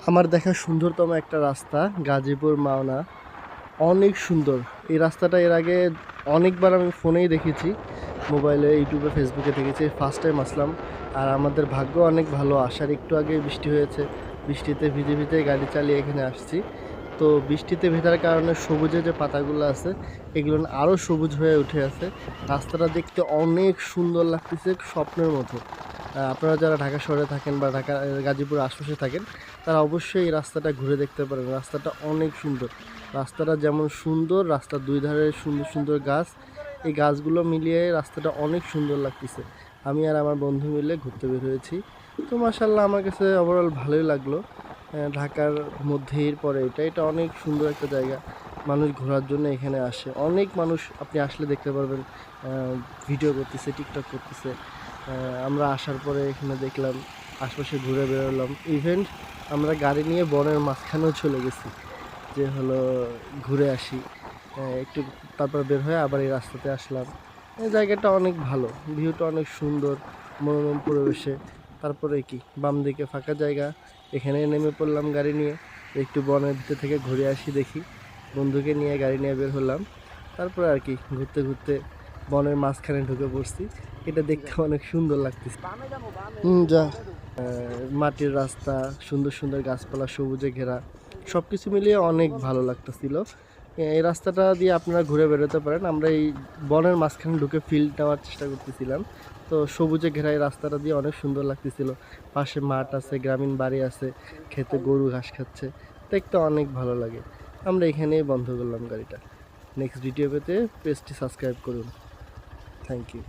আমার দেখা সুন্দরতম একটা রাস্তা গাজীপুর মাওনা, অনেক সুন্দর। এই রাস্তাটা এর আগে অনেকবার আমি ফোনেই দেখেছি, মোবাইলে, ইউটিউবে, ফেসবুকে দেখেছি, ফার্স্ট টাইম আসলাম। আর আমাদের ভাগ্য অনেক ভালো, আসার একটু আগে বৃষ্টি হয়েছে, বৃষ্টিতে ভিজে ভিজে গাড়ি চালিয়ে এখানে আসছি। তো বৃষ্টিতে ভেজার কারণে সবুজে যে পাতাগুলো আছে এগুলো আরও সবুজ হয়ে উঠে আছে। রাস্তাটা দেখতে অনেক সুন্দর লাগতেছে, স্বপ্নের মতো। আপনারা যারা ঢাকা শহরে থাকেন বা ঢাকা গাজীপুর আশপাশে থাকেন, তারা অবশ্যই এই রাস্তাটা ঘুরে দেখতে পারেন। রাস্তাটা অনেক সুন্দর। রাস্তাটা যেমন সুন্দর, রাস্তার দুই ধারে সুন্দর সুন্দর গাছ, এই গাছগুলো মিলিয়ে রাস্তাটা অনেক সুন্দর লাগতেছে। আমি আর আমার বন্ধু মিলে ঘুরতে বের হয়েছি। তো মাশাল্লাহ আমার কাছে ওভারঅল ভালোই লাগলো। ঢাকার মধ্যেই পরে এটা অনেক সুন্দর একটা জায়গা। মানুষ ঘোরার জন্য এখানে আসে, অনেক মানুষ আপনি আসলে দেখতে পারবেন ভিডিও করতেছে, টিকটক করতেছে। আমরা আসার পরে এখানে দেখলাম, আশপাশে ঘুরে বেরোলাম। ইভেন্ট আমরা গাড়ি নিয়ে বনের মাঝখানেও চলে গেছি, যে হলো ঘুরে আসি একটু। তারপর বের হয়ে আবার এই রাস্তাতে আসলাম। এই জায়গাটা অনেক ভালো, ভিউটা অনেক সুন্দর, মনোরম পরিবেশে। তারপরে কি বাম দিকে ফাঁকা জায়গা, এখানে নেমে পড়লাম গাড়ি নিয়ে, একটু বনের ভিতর থেকে ঘুরে আসি দেখি। বন্ধুকে নিয়ে গাড়ি নিয়ে বের হলাম। তারপরে আর কি ঘুরতে ঘুরতে বনের মাঝখানে ঢুকে পড়ছি। এটা দেখতে অনেক সুন্দর লাগতেছে। যা মাটির রাস্তা, সুন্দর সুন্দর গাছপালা, সবুজে ঘেরা, সব কিছু মিলিয়ে অনেক ভালো লাগতেছিল। এই রাস্তাটা দিয়ে আপনারা ঘুরে বেরোতে পারেন। আমরা এই বনের মাঝখানে ঢুকে ফিল্ড নেওয়ার চেষ্টা করতেছিলাম। তো সবুজে ঘেরা এই রাস্তাটা দিয়ে অনেক সুন্দর লাগতেছিল। পাশে মাঠ আছে, গ্রামীণ বাড়ি আছে, খেতে গরু ঘাস খাচ্ছে, দেখতে অনেক ভালো লাগে। আমরা এখানেই বন্ধ করলাম গাড়িটা। নেক্সট ভিডিও পেতে পেজটি সাবস্ক্রাইব করুন। Thank you.